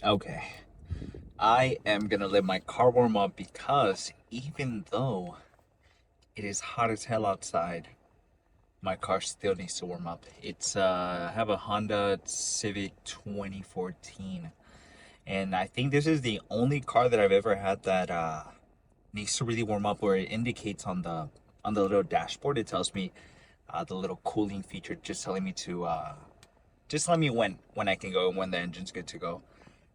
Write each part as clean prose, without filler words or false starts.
Okay, I am gonna let my car warm up because even though it is hot as hell outside, my car still needs to warm up. I have a Honda Civic 2014, and I think this is the only car that I've ever had that needs to really warm up, where it indicates on the little dashboard. It tells me the little cooling feature, just telling me when I can go and when the engine's good to go.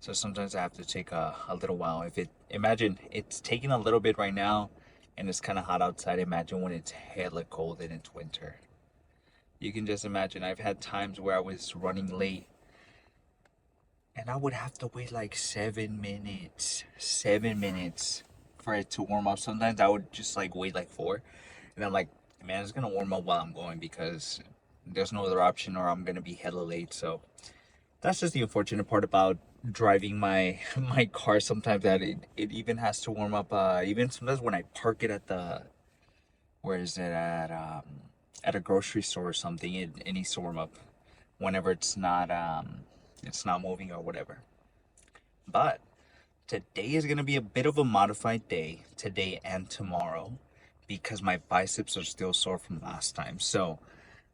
So sometimes I have to take a little while. Imagine it's taking a little bit right now and it's kind of hot outside. Imagine when it's hella cold and it's winter. You can just imagine. I've had times where I was running late and I would have to wait like 7 minutes for it to warm up. Sometimes I would just like wait like four, and I'm like, man, it's gonna warm up while I'm going because there's no other option or I'm gonna be hella late. So that's just the unfortunate part about driving my my car sometimes, that it even has to warm up. Even sometimes when I park it at the where is it at a grocery store or something, it needs to warm up whenever it's not moving or whatever. But today is gonna be a bit of a modified day, today and tomorrow, because my biceps are still sore from last time. So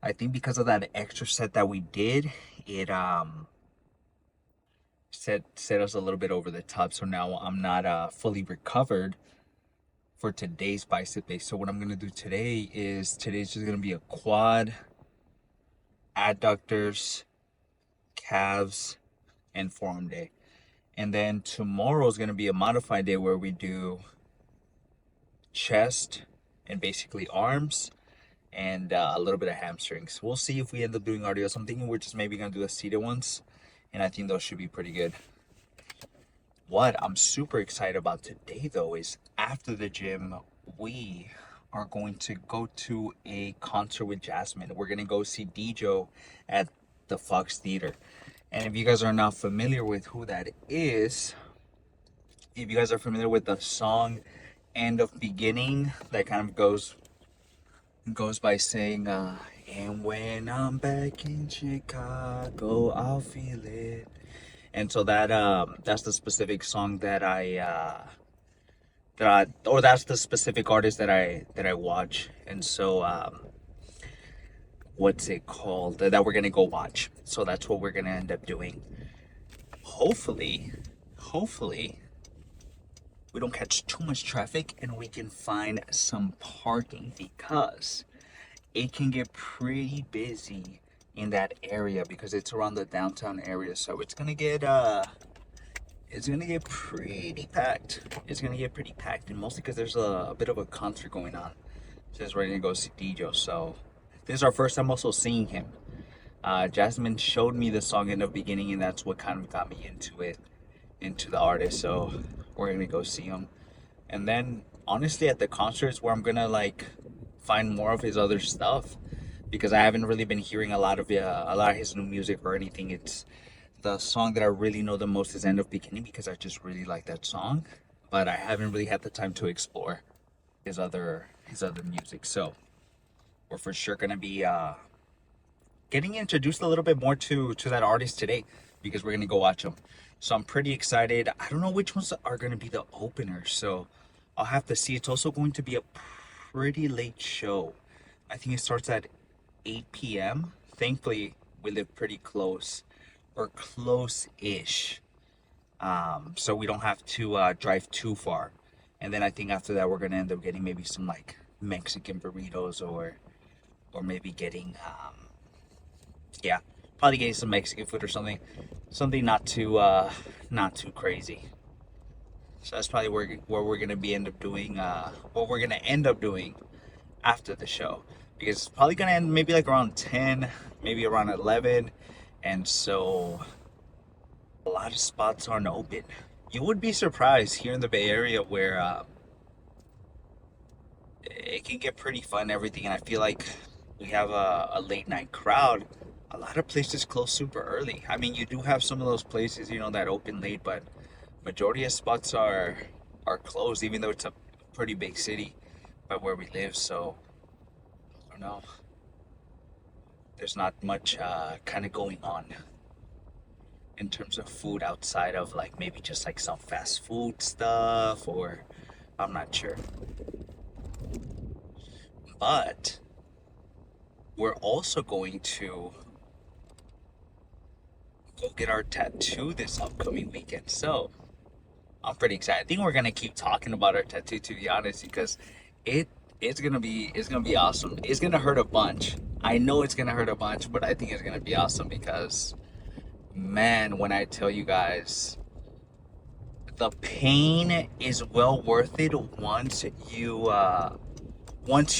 I think because of that extra set that we did, it set us a little bit over the top. So now I'm not fully recovered for today's bicep day. So what I'm gonna do today's just gonna be a quad, adductors, calves, and forearm day. And then tomorrow is gonna be a modified day where we do chest and basically arms and a little bit of hamstrings. We'll see if we end up doing RDOs. I'm thinking we're just maybe gonna do the seated ones, and I think those should be pretty good. What I'm super excited about today, though, is after the gym, we are going to go to a concert with Jasmine. We're going to go see DJO at the Fox Theater. And if you guys are not familiar with who that is, if you guys are familiar with the song End of Beginning, that kind of goes by saying, and when I'm back in Chicago, I'll feel it. And so that's the specific song or that's the specific artist that I watch. And so what's it called, that we're gonna go watch. So that's what we're gonna end up doing. Hopefully we don't catch too much traffic and we can find some parking, because it can get pretty busy in that area because it's around the downtown area. So it's gonna get pretty packed. It's gonna get pretty packed, and mostly because there's a bit of a concert going on. Just ready to go see Dijo. So this is our first time also seeing him. Jasmine showed me the song in the beginning, and that's what kind of got me into it, into the artist. So we're gonna go see him, and then honestly, at the concert is where I'm gonna like find more of his other stuff, because I haven't really been hearing a lot of his new music or anything. It's the song that I really know the most is End of Beginning, because I just really like that song, but I haven't really had the time to explore his other music. So we're for sure gonna be getting introduced a little bit more to that artist today, because we're gonna go watch him. So I'm pretty excited. I don't know which ones are gonna be the openers, so I'll have to see. It's also going to be a pretty late show. I think it starts at 8 p.m. Thankfully, we live pretty close, or close-ish, so we don't have to drive too far. And then I think after that, we're gonna end up getting maybe some like Mexican burritos, or maybe getting yeah, probably getting some Mexican food or something not too crazy. So that's probably where we're gonna be end up doing what we're gonna end up doing after the show, because it's probably gonna end maybe like around 10, maybe around 11, and so a lot of spots aren't open. You would be surprised here in the Bay Area where it can get pretty fun and everything, and I feel like we have a late night crowd. A lot of places close super early. I mean, you do have some of those places, that open late, but majority of spots are closed, even though it's a pretty big city by where we live. So I don't know. There's not much kind of going on. in terms of food outside of like maybe just like some fast food stuff, or I'm not sure. But we're also going to go get our tattoo this upcoming weekend. So I'm pretty excited. I think we're gonna keep talking about our tattoo, to be honest, because it it's gonna be awesome. It's gonna hurt a bunch. I know it's gonna hurt a bunch, but I think it's gonna be awesome because, man, when I tell you guys, the pain is well worth it once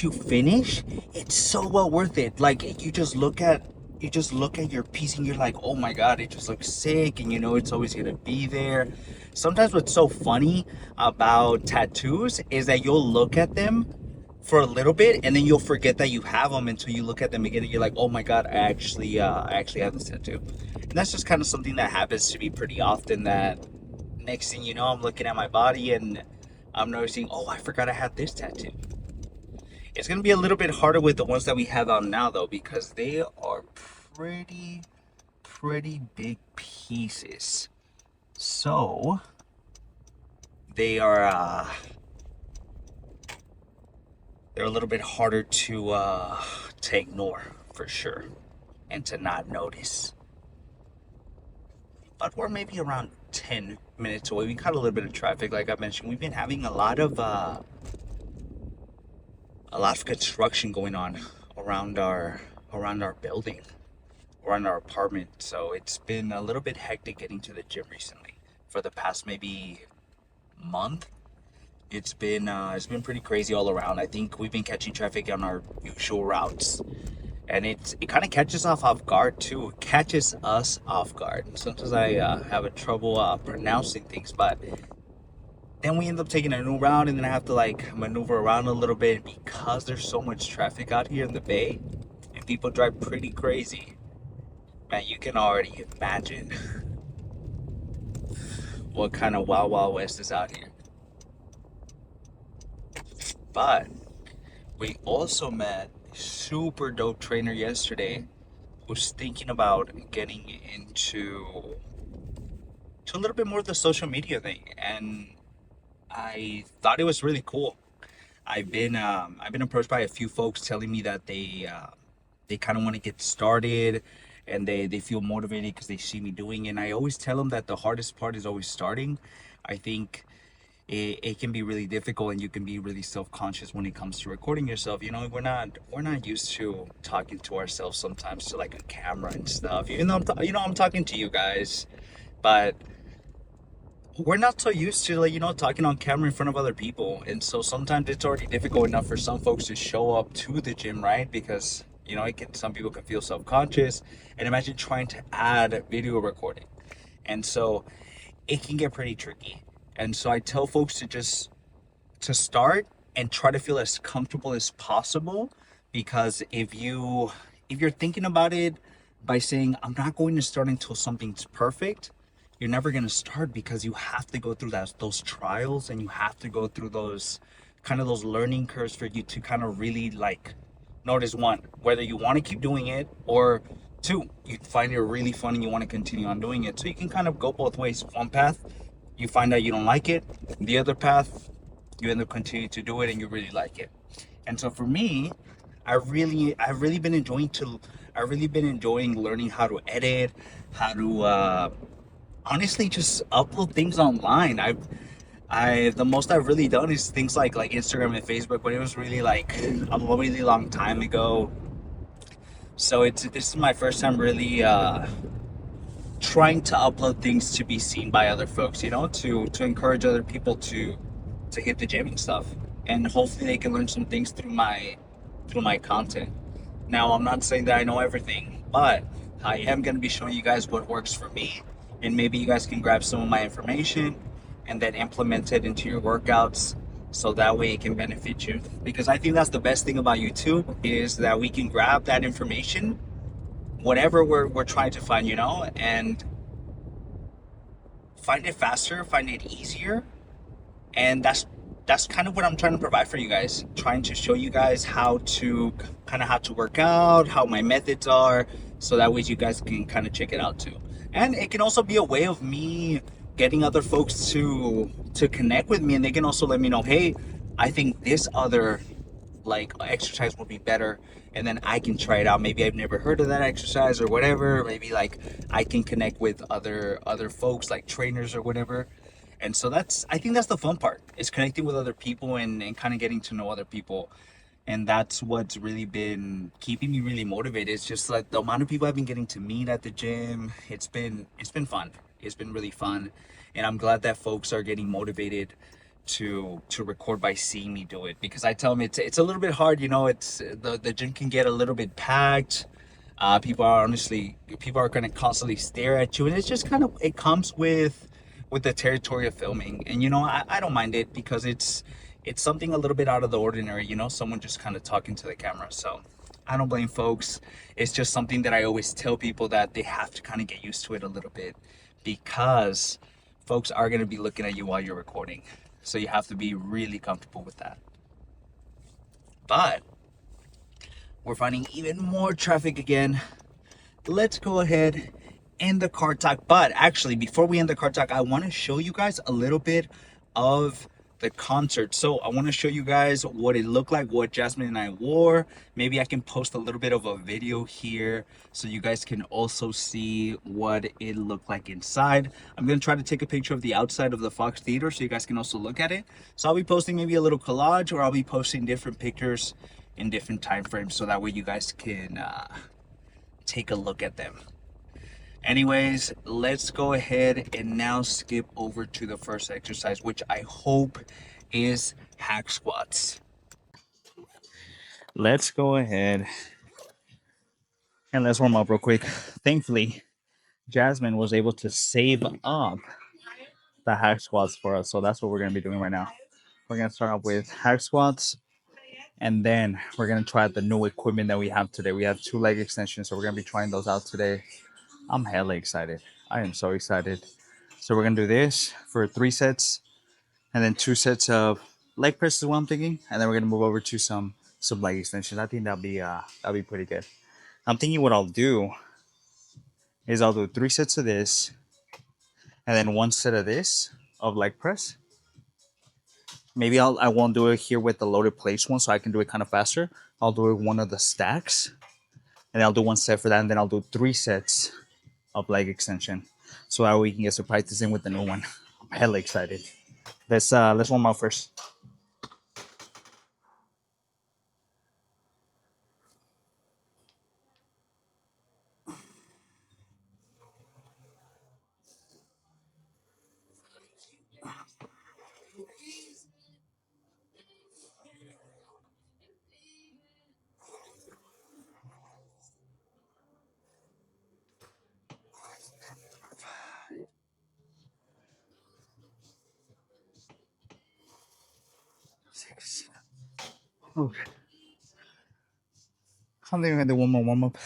you finish. It's so well worth it. Like you just look at your piece and you're like, oh my god, it just looks sick, and you know it's always gonna be there. Sometimes what's so funny about tattoos is that you'll look at them for a little bit and then you'll forget that you have them until you look at them again and you're like, oh my god, I actually have this tattoo. And that's just kind of something that happens to me pretty often, that next thing you know, I'm looking at my body and I'm noticing, oh, I forgot I had this tattoo. It's gonna be a little bit harder with the ones that we have out now though, because they are pretty pretty big pieces. So they are they're a little bit harder to ignore for sure and to not notice. But we're maybe around 10 minutes away. We caught a little bit of traffic, like I mentioned. We've been having a lot of construction going on around our building, around our apartment. So it's been a little bit hectic getting to the gym recently. For the past maybe month, it's been pretty crazy all around. I think we've been catching traffic on our usual routes, and it kind of catches us off guard too. It catches us off guard. Sometimes I have a trouble pronouncing things, but then we end up taking a new route, and then I have to like maneuver around a little bit because there's so much traffic out here in the Bay, and people drive pretty crazy. Man, you can already imagine what kind of wild wild west is out here. But we also met a super dope trainer yesterday who's thinking about getting into a little bit more of the social media thing, and I thought it was really cool. I've been approached by a few folks telling me that they kind of want to get started, and they feel motivated because they see me doing it. And I always tell them that the hardest part is always starting. I think it can be really difficult, and you can be really self-conscious when it comes to recording yourself. You know, we're not used to talking to ourselves sometimes to like a camera and stuff. Even though I'm talking to you guys, but we're not so used to like talking on camera in front of other people, and so sometimes it's already difficult enough for some folks to show up to the gym, right? Because some people can feel self-conscious, and imagine trying to add video recording, and so it can get pretty tricky. And so I tell folks to start and try to feel as comfortable as possible, because if you're thinking about it by saying I'm not going to start until something's perfect, you're never going to start, because you have to go through those trials, and you have to go through those learning curves for you to kind of really like notice, one, whether you want to keep doing it, or two, you find it really fun and you want to continue on doing it. So you can kind of go both ways. One path, you find out you don't like it. The other path, you end up continuing to do it and you really like it. And so for me, I've really been enjoying learning how to edit, how to honestly just upload things online. The most I've really done is things like Instagram and Facebook, but it was really like a really long time ago. So this is my first time really trying to upload things to be seen by other folks, to encourage other people to hit the gym and stuff, and hopefully they can learn some things through my content. Now, I'm not saying that I know everything, but I am going to be showing you guys what works for me, and maybe you guys can grab some of my information and then implement it into your workouts, so that way it can benefit you. Because I think that's the best thing about YouTube, is that we can grab that information, whatever we're trying to find, and find it faster, find it easier. And that's kind of what I'm trying to provide for you guys, trying to show you guys how to work out, how my methods are, so that way you guys can kind of check it out too. And it can also be a way of me getting other folks to connect with me, and they can also let me know, hey, I think this other like exercise would be better, and then I can try it out. Maybe I've never heard of that exercise or whatever. Maybe like I can connect with other folks like trainers or whatever. And so I think that's the fun part, is connecting with other people and kind of getting to know other people. And that's what's really been keeping me really motivated. It's just like the amount of people I've been getting to meet at the gym. It's been fun. It's been really fun, and I'm glad that folks are getting motivated to record by seeing me do it, because I tell them it's a little bit hard. It's the gym can get a little bit packed. People are going to constantly stare at you, and it's just kind of, it comes with the territory of filming. And I don't mind it, because it's something a little bit out of the ordinary, someone just kind of talking to the camera. So I don't blame folks. It's just something that I always tell people, that they have to kind of get used to it a little bit, because folks are going to be looking at you while you're recording. So you have to be really comfortable with that. But we're finding even more traffic again. Let's go ahead, end the car talk. But actually, before we end the car talk, I want to show you guys a little bit of the concert. So I want to show you guys what it looked like, what Jasmine and I wore. Maybe I can post a little bit of a video here so you guys can also see what it looked like inside. I'm going to try to take a picture of the outside of the Fox Theater so you guys can also look at it. So I'll be posting maybe a little collage, or I'll be posting different pictures in different time frames, so that way you guys can take a look at them. Anyways, let's go ahead and now skip over to the first exercise, which I hope is hack squats. Let's go ahead and let's warm up real quick. Thankfully, Jasmine was able to save up the hack squats for us, so that's what we're going to be doing right now. We're going to start off with hack squats, and then we're going to try the new equipment that we have today. We have 2 leg extensions, so we're going to be trying those out today. I'm hella excited. I am so excited. So we're gonna do this for 3 sets, and then 2 sets of leg press is what I'm thinking, and then we're gonna move over to some leg extensions. I think that'll be pretty good. I'm thinking what I'll do is I'll do 3 sets of this, and then 1 set of this of leg press. Maybe I won't do it here with the loaded plates one, so I can do it kind of faster. I'll do it one of the stacks, and I'll do 1 set for that, and then I'll do 3 sets of leg extension, so that we can get some practice in with the new one. I'm hella excited. Let's warm up first. Okay. I think we're gonna do one more warm up.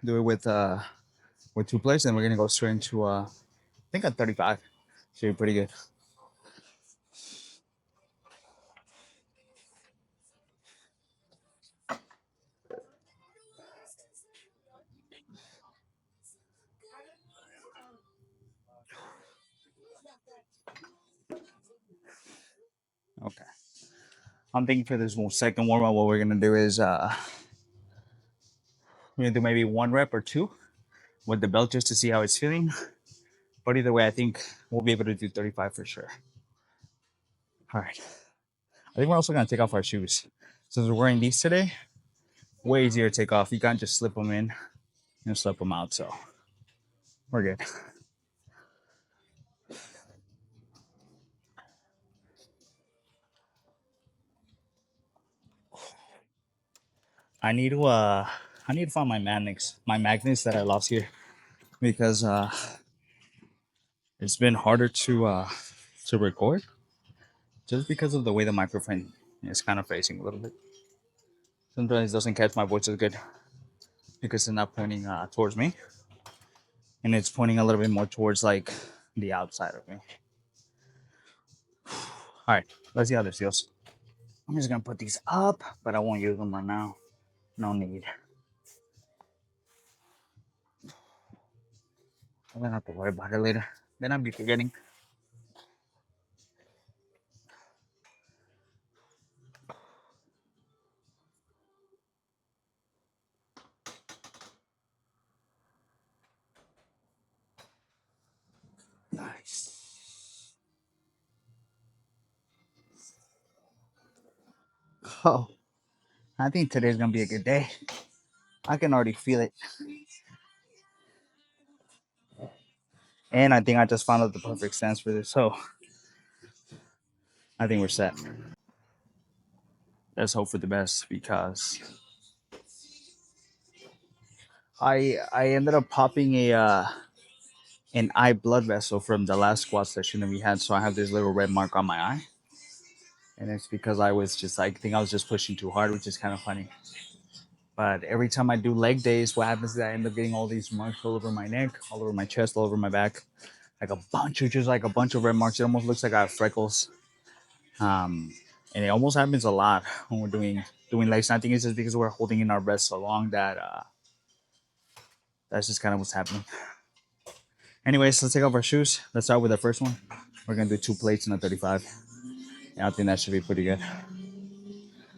Do it with 2 plates, and we're gonna go straight into I think at 35. Should be pretty good. Okay. I'm thinking for this second warm up, what we're gonna do is we're gonna do maybe 1 rep or 2 with the belt, just to see how it's feeling. But either way, I think we'll be able to do 35 for sure. All right. I think we're also gonna take off our shoes. Since we're wearing these today, way easier to take off. You can't just slip them in and slip them out. So we're good. I need to find my magnets that I lost here, because it's been harder to record, just because of the way the microphone is kind of facing a little bit. Sometimes it doesn't catch my voice as good, because it's not pointing towards me, and it's pointing a little bit more towards like the outside of me. All right, let's see how this feels. I'm just gonna put these up, but I won't use them right now. No need. I'm gonna have to worry about it later. Then I'll be forgetting. Nice. Oh, I think today's gonna be a good day. I can already feel it. And I think I just found out the perfect stance for this. So I think we're set. Let's hope for the best because I ended up popping a an eye blood vessel from the last squat session that we had. So I have this little red mark on my eye. And it's because I think I was just pushing too hard, which is kind of funny. But every time I do leg days, what happens is I end up getting all these marks all over my neck, all over my chest, all over my back. Like a bunch of red marks. It almost looks like I have freckles. Um, and it almost happens a lot when we're doing legs. And I think it's just because we're holding in our breath so long that that's just kind of what's happening. Anyways, let's take off our shoes. Let's start with the first one. We're gonna do 2 plates and a 35. And I think that should be pretty good.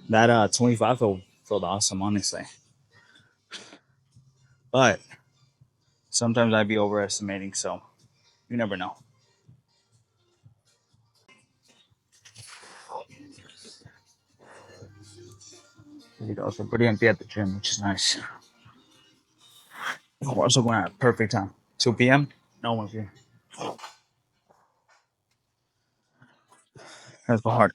That 25 felt awesome, honestly. But sometimes I'd be overestimating, so you never know. You know, so pretty empty at the gym, which is nice. We're also going at a perfect time. 2 p.m. No one's here. That's the hard.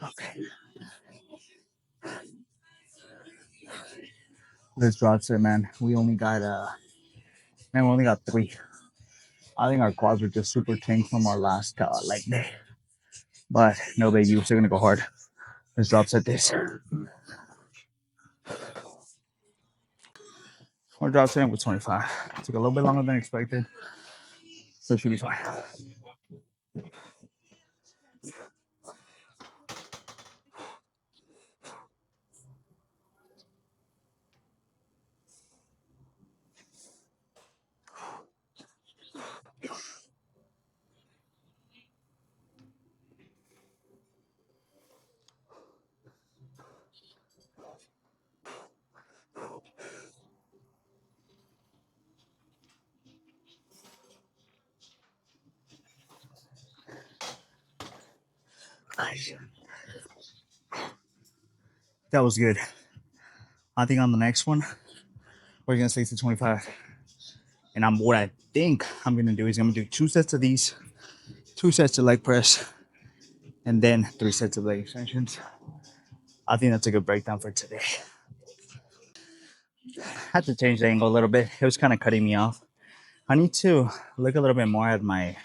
Okay. This drops it, man. We only got 3. I think our quads were just super tanked from our last leg day. But no big use. They're gonna go hard. Let's drop set this. We're drop setting with 25. Took a little bit longer than expected, so it should be fine. Nice. That was good. I think on the next one, we're gonna stay to 25. And what I think I'm gonna do is I'm gonna do 2 sets of these, 2 sets of leg press, and then 3 sets of leg extensions. I think that's a good breakdown for today. Had to change the angle a little bit. It was kind of cutting me off. I need to look a little bit more at my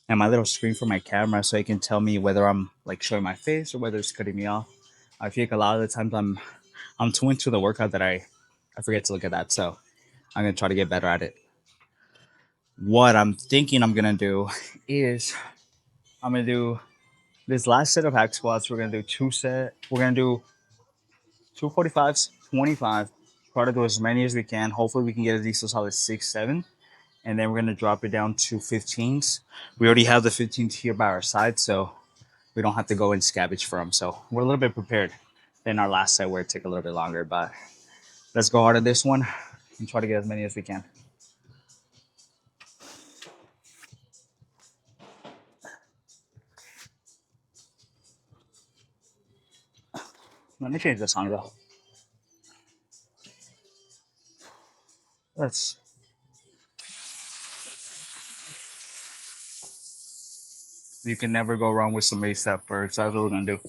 little screen for my camera so it can tell me whether I'm like showing my face or whether it's cutting me off. I feel like a lot of the times I'm too into the workout that I forget to look at that. So I'm gonna try to get better at it. What I'm thinking I'm gonna do is I'm gonna do this last set of hack squats. We're gonna do 2 set. We're gonna do 245s, 25. Try to do as many as we can. Hopefully we can get at least a solid 6, 7. And then we're gonna drop it down to 15s. We already have the 15s here by our side, so we don't have to go and scavenge for them. So we're a little bit prepared than our last set where it took a little bit longer. But let's go hard on this one and try to get as many as we can. Let me change the song though. Let's. You can never go wrong with some ASAP first. That's what we're gonna do.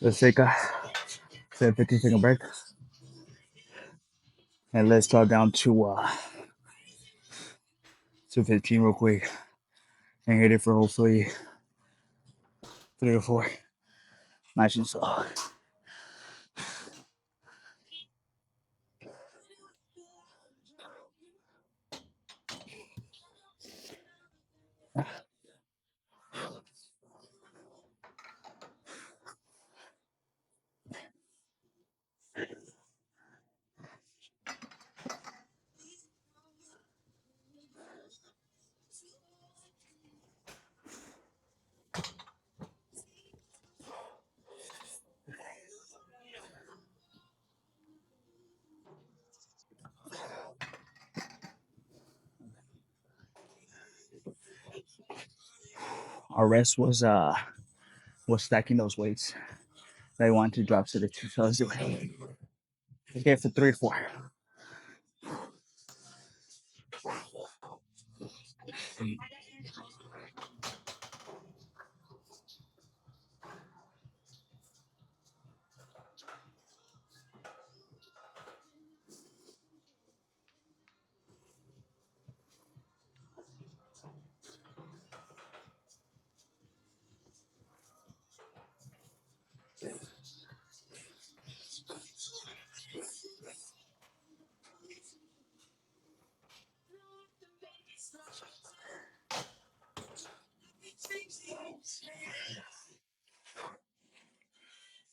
Let's take a 15-second break, and let's drop down to 15 real quick, and hit it for hopefully 3 or 4. Nice and slow. Our rest was stacking those weights that I wanted to drop to the 2. So let's do it. Let's get it for 3 or 4.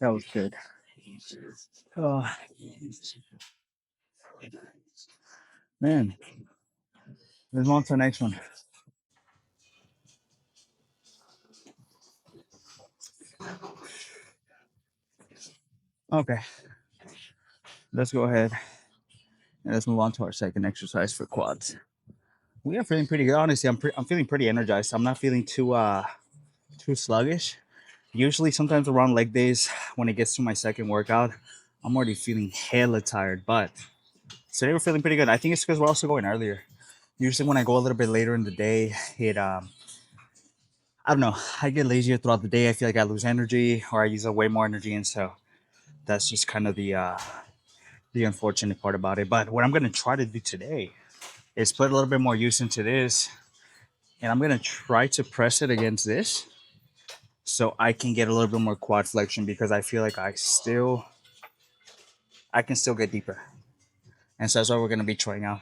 That was good. Oh man, let's move on to the next one. Okay, let's go ahead and let's move on to our second exercise for quads. We are feeling pretty good. Honestly, I'm feeling pretty energized. I'm not feeling too sluggish. Usually, sometimes around leg days, when it gets to my second workout, I'm already feeling hella tired. But today we're feeling pretty good. I think it's because we're also going earlier. Usually, when I go a little bit later in the day, it I don't know. I get lazier throughout the day. I feel like I lose energy, or I use up way more energy, and so that's just kind of the unfortunate part about it. But what I'm gonna try to do today is put a little bit more use into this, and I'm gonna try to press it against this so I can get a little bit more quad flexion because I feel like I can still get deeper. And so that's what we're gonna be trying out.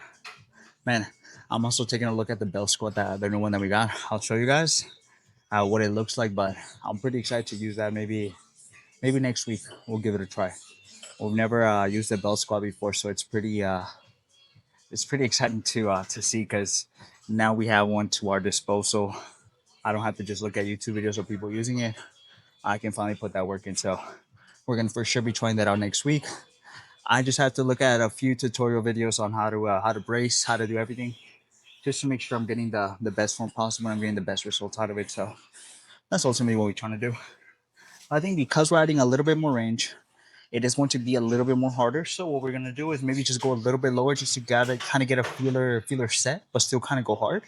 Man, I'm also taking a look at the bell squat, that the new one that we got. I'll show you guys what it looks like, but I'm pretty excited to use that. Maybe next week we'll give it a try. We've never used the bell squat before, so it's pretty exciting to see because now we have one to our disposal. I don't have to just look at YouTube videos of people using it. I can finally put that work in. So we're gonna for sure be trying that out next week. I just have to look at a few tutorial videos on how to brace, how to do everything, just to make sure I'm getting the best form possible. I'm getting the best results out of it. So that's ultimately what we're trying to do. I think because we're adding a little bit more range, it is going to be a little bit more harder. So what we're gonna do is maybe just go a little bit lower, just to gotta kind of get a feeler set, but still kind of go hard.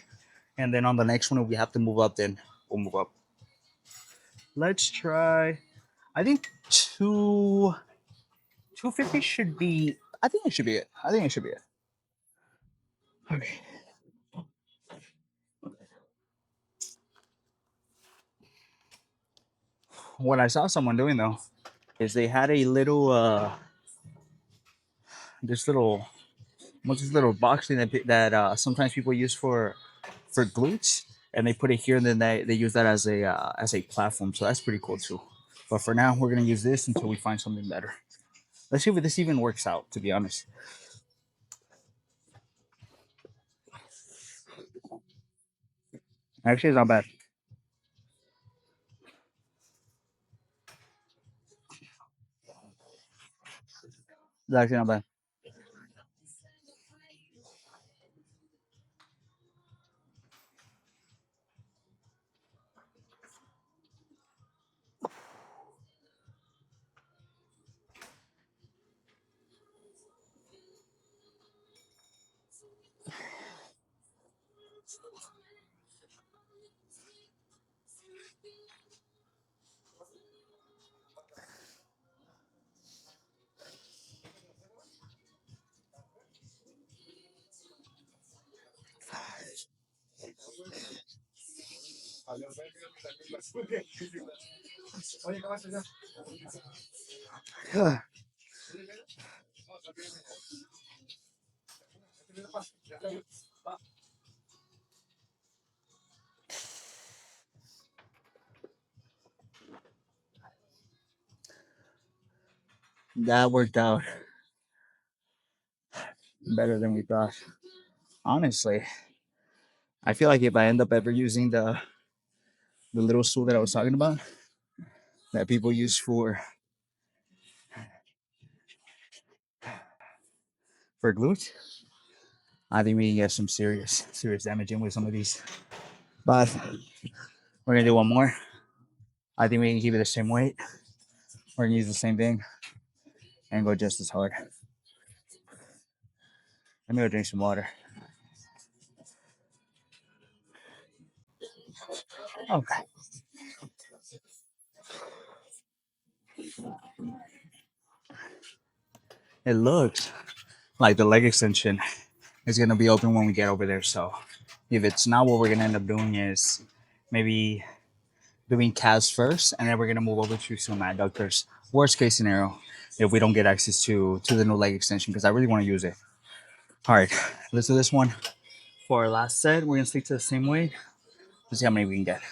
And then on the next one, if we have to move up, then we'll move up. Let's try. I think 250 should be. I think it should be it. I think it should be it. Okay. What I saw someone doing though is they had a little this little what's this little box thing that sometimes people use for glutes, and they put it here, and then they use that as a platform. So that's pretty cool too. But for now, we're gonna use this until we find something better. Let's see if this even works out. To be honest, actually, it's not bad. It's actually not bad. That worked out better than we thought. Honestly, I feel like if I end up ever using the little stool that I was talking about that people use for glutes, I think we can get some serious damage in with some of these. But we're gonna do one more. I think we can keep it the same weight. We're gonna use the same thing and go just as hard. Let me go drink some water. Okay. It looks like the leg extension is gonna be open when we get over there. So if it's not, what we're gonna end up doing is maybe doing calves first, and then we're gonna move over to some adductors. Worst case scenario, if we don't get access to the new leg extension, because I really want to use it. All right, let's do this one for our last set. We're gonna stick to the same weight. Let's see how many we can get.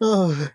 Oh.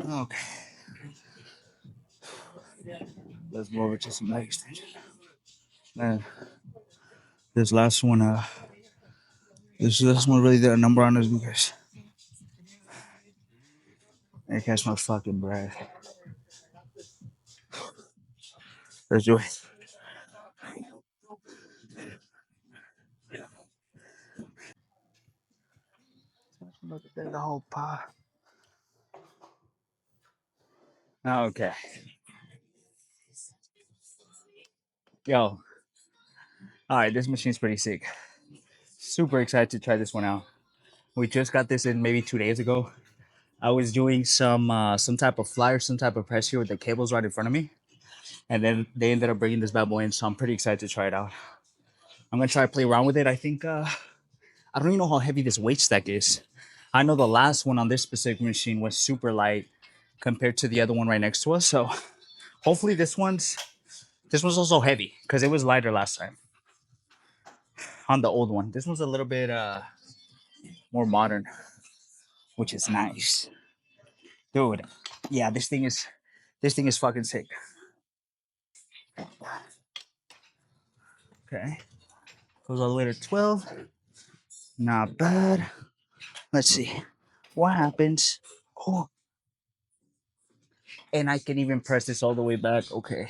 Okay. Let's move over to some leg extension. Man, this last one, this last one really did a number on us because I catch my fucking breath. Let's do it. Look at the whole pot. Okay. Yo. All right, this machine's pretty sick. Super excited to try this one out. We just got this in maybe 2 days ago. I was doing some type of fly or some type of press here with the cables right in front of me, and then they ended up bringing this bad boy in. So I'm pretty excited to try it out. I'm gonna try to play around with it. I think I don't even know how heavy this weight stack is. I know the last one on this specific machine was super light compared to the other one right next to us. So hopefully this one's also heavy because it was lighter last time on the old one. This one's a little bit more modern, which is nice, dude. Yeah, this thing is fucking sick. Okay, goes all the way to 12. Not bad. Let's see what happens. Oh, and I can even press this all the way back. Okay.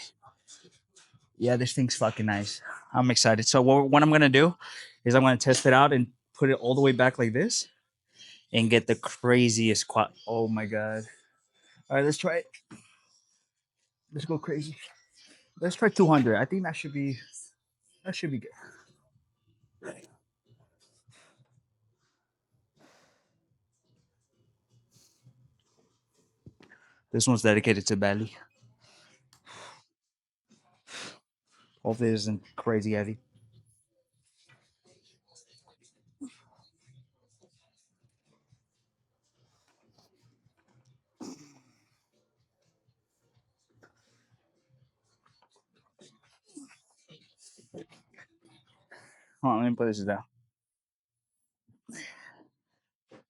Yeah, this thing's fucking nice. I'm excited. So what I'm gonna do is I'm gonna test it out and put it all the way back like this and get the craziest quad. Oh my god! All right, let's try it. Let's go crazy. Let's try 200. I think that should be good. This one's dedicated to belly. Hopefully, it isn't crazy heavy. Hold on, let me put this down.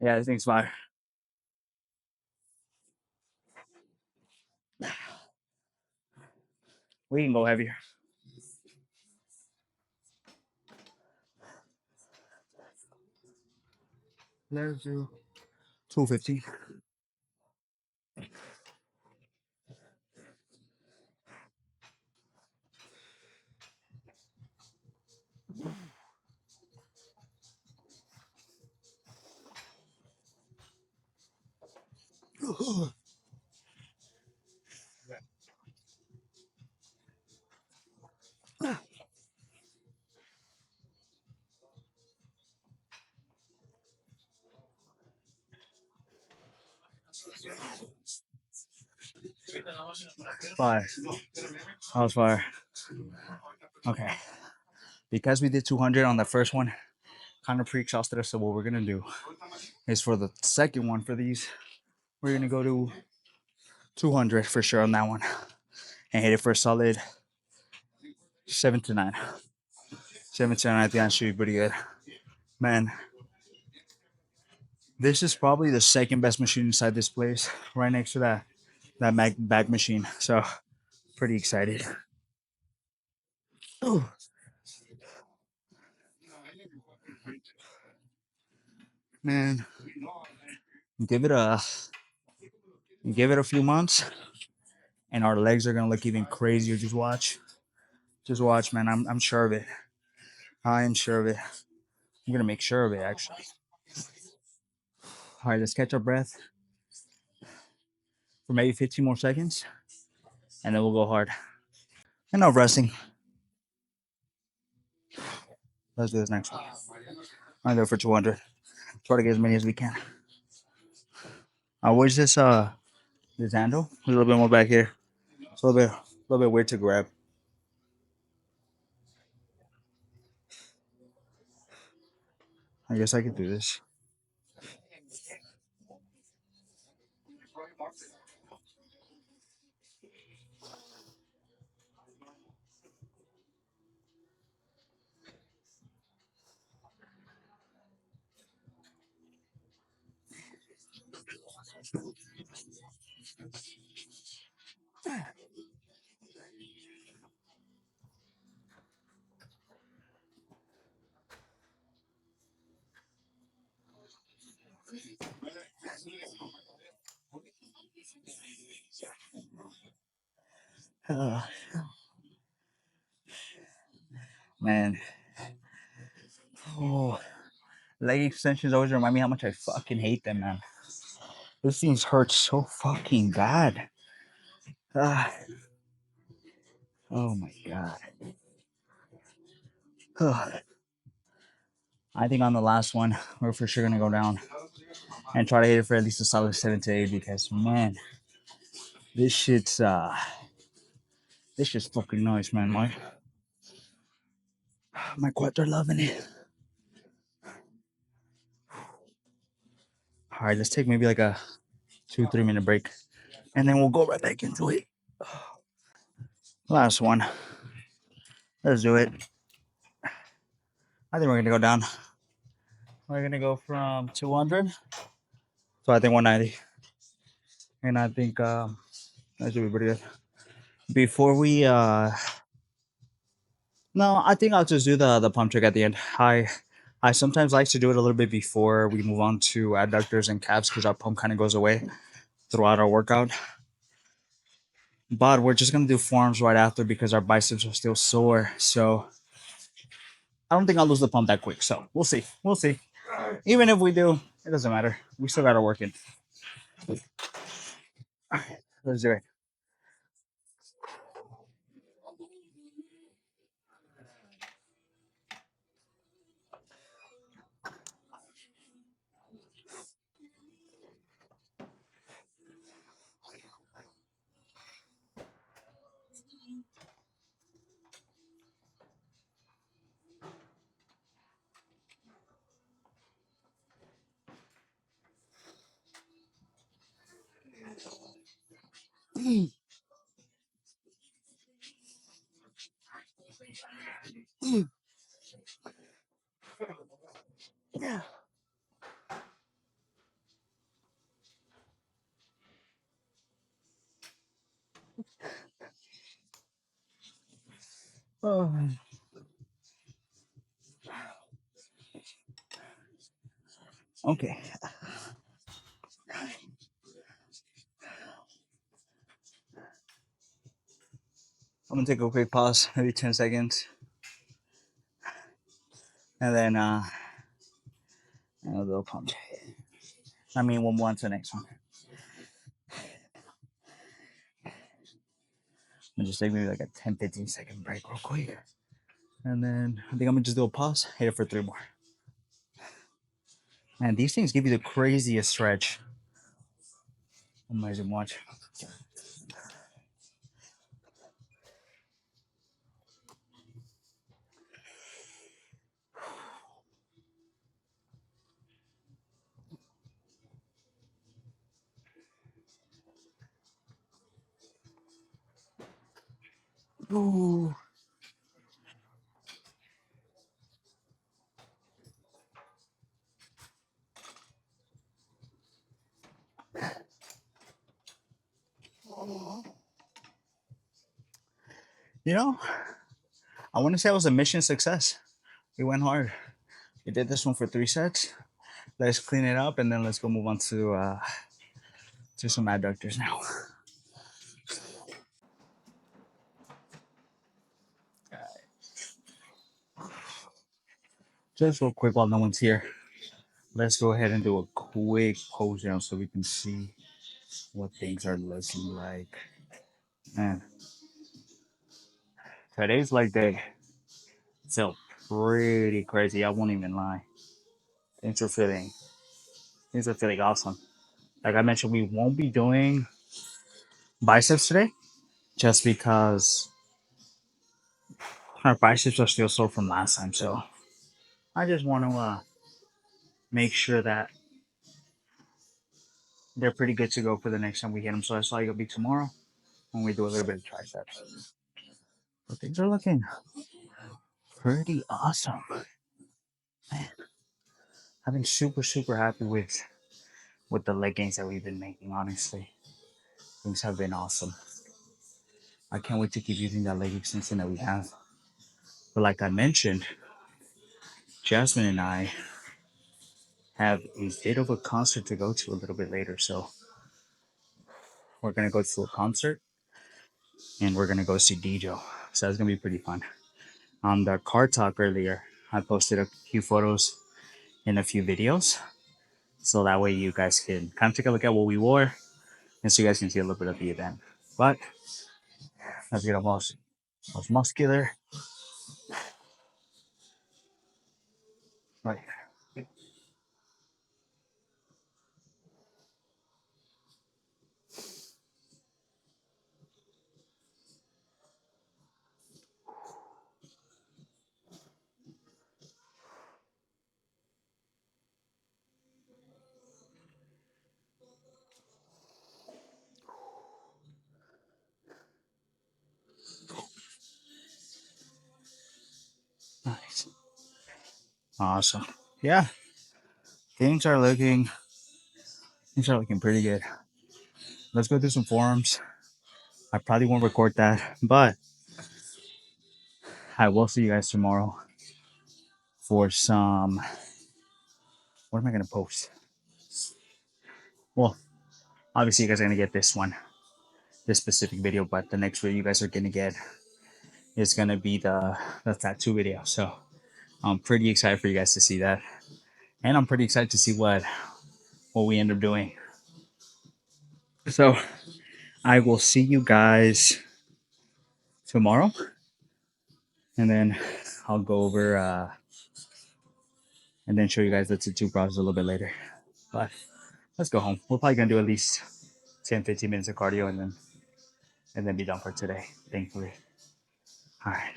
Yeah, this thing's fire. We can go heavier. Let's do 215. Fire. I was fire. Okay. Because we did 200 on the first one, kind of pre-exhausted us. So what we're gonna do is for the second one for these, we're gonna go to 200 for sure on that one and hit it for a solid 7 to 9. 7 to 9, I think that should be pretty good. Man, this is probably the second best machine inside this place, right next to that back machine. So pretty excited. Ooh, man, give it a give it a few months, and our legs are gonna look even crazier. Just watch, man. I'm sure of it. I am sure of it. I'm gonna make sure of it actually. All right, let's catch our breath for maybe 15 more seconds, and then we'll go hard. Enough resting. Let's do this next one. I'll go for 200. Try to get as many as we can. Where's this handle? A little bit more back here. It's a little bit weird to grab. I guess I could do this. Man, oh, leg extensions always remind me how much I fucking hate them, man. Those things hurt so fucking bad. Ah, oh my god. I think on the last one, we're for sure gonna go down and try to hit it for at least a solid 7 to 8 because man, this shit's this shit's fucking nice, man. My quads are loving it. All right, let's take maybe like a 2-3 minute break, and then we'll go right back into it. Last one. Let's do it. I think we're gonna go down. We're gonna go from 200 to I think 190, and I think that should be pretty good. Before we no, I think I'll just do the pump trick at the end. I sometimes like to do it a little bit before we move on to adductors and calves because our pump kind of goes away throughout our workout. But we're just gonna do forearms right after because our biceps are still sore. So I don't think I'll lose the pump that quick. So we'll see. We'll see. Even if we do, it doesn't matter. We still gotta work it. Let's do it. Yeah. Oh. Okay. I'm gonna take a quick pause, maybe 10 seconds, and then I'll do a pump. I mean, we'll move on to the next one. I'm just take maybe like a 10-15 second break real quick. And then I think I'm gonna just do a pause, hit it for 3 more. And these things give you the craziest stretch. Amazing watch. Ooh. You know, I want to say it was a mission success. We went hard. We did this one for 3 sets. Let's clean it up and then let's go move on to some adductors now. Just real quick while no one's here, let's go ahead and do a quick pose down so we can see what things are looking like. Man, today's leg day felt pretty crazy. I won't even lie. Things are feeling things are feeling awesome. Like I mentioned, we won't be doing biceps today just because our biceps are still sore from last time. So I just want to make sure that they're pretty good to go for the next time we hit them. So that's probably gonna be tomorrow when we do a little bit of triceps. But things are looking pretty awesome. Man, I've been super happy with the leg gains that we've been making. Honestly, things have been awesome. I can't wait to keep using that leg extension that we have. But like I mentioned, Jasmine and I have a bit of a concert to go to a little bit later. So we're gonna go to a concert, and we're gonna go see DJO. So that's gonna be pretty fun. On the car talk earlier, I posted a few photos and a few videos, so that way you guys can kind of take a look at what we wore, and so you guys can see a little bit of the event. But let's get most muscular. Right. Nice. Awesome. Yeah, things are looking things are looking pretty good. Let's go through some forums. I probably won't record that, but I will see you guys tomorrow for some. What am I gonna post? Well, obviously you guys are gonna get this one, this specific video, but the next video you guys are gonna get is gonna be the tattoo video. So I'm pretty excited for you guys to see that, and I'm pretty excited to see what we end up doing. So I will see you guys tomorrow, and then I'll go over and then show you guys the tattoo process a little bit later. But let's go home. We're probably gonna do at least 10-15 minutes of cardio and then be done for today, thankfully. All right.